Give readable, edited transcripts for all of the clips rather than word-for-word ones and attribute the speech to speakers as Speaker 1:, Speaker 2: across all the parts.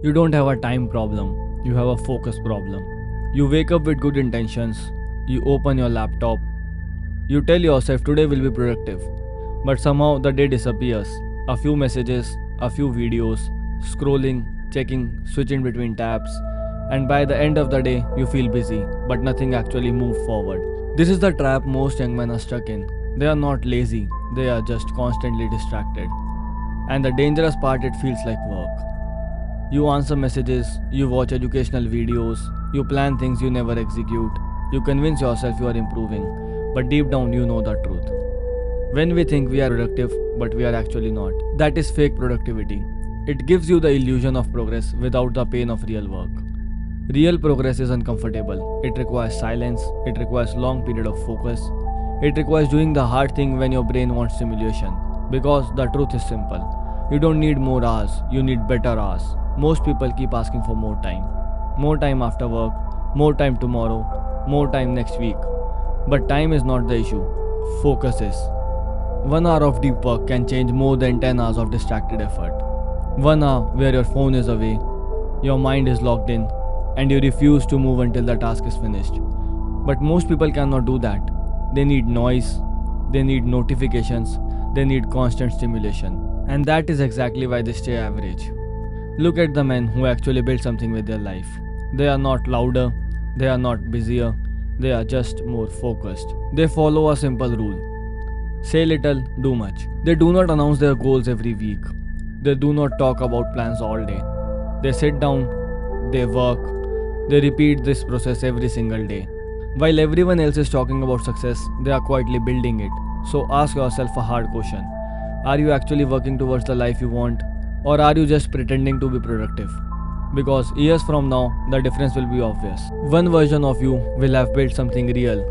Speaker 1: You don't have a time problem, you have a focus problem. You wake up with good intentions, you open your laptop, you tell yourself today will be productive, but somehow the day disappears. A few messages, a few videos, scrolling, checking, switching between tabs, and by the end of the day, you feel busy, but nothing actually moved forward. This is the trap most young men are stuck in. They are not lazy, they are just constantly distracted. And the dangerous part, it feels like work. You answer messages, you watch educational videos, you plan things you never execute, you convince yourself you are improving, but deep down you know the truth. When we think we are productive, but we are actually not, that is fake productivity. It gives you the illusion of progress without the pain of real work. Real progress is uncomfortable. It requires silence, it requires long period of focus, it requires doing the hard thing when your brain wants stimulation. Because the truth is simple. You don't need more hours, you need better hours. Most people keep asking for more time. More time after work, more time tomorrow, more time next week. But time is not the issue. Focus is. 1 hour of deep work can change more than 10 hours of distracted effort. 1 hour where your phone is away, your mind is locked in, and you refuse to move until the task is finished. But most people cannot do that. They need noise, they need notifications, they need constant stimulation. And that is exactly why they stay average. Look at the men who actually build something with their life. They are not louder, they are not busier, they are just more focused. They follow a simple rule: say little, do much. They do not announce their goals every week. They do not talk about plans all day. They sit down, they work, they repeat this process every single day. While everyone else is talking about success, they are quietly building it. So ask yourself a hard question. Are you actually working towards the life you want? Or are you just pretending to be productive? Because years from now, the difference will be obvious. One version of you will have built something real: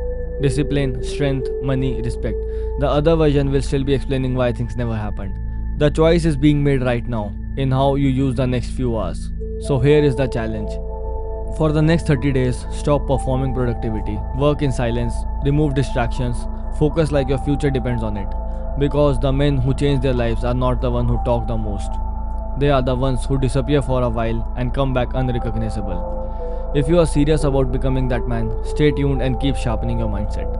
Speaker 1: discipline, strength, money, respect. The other version will still be explaining why things never happened. The choice is being made right now in how you use the next few hours. So here is the challenge. For the next 30 days, stop performing productivity. Work in silence, remove distractions, focus like your future depends on it. Because the men who change their lives are not the ones who talk the most. They are the ones who disappear for a while and come back unrecognizable. If you are serious about becoming that man, stay tuned and keep sharpening your mindset.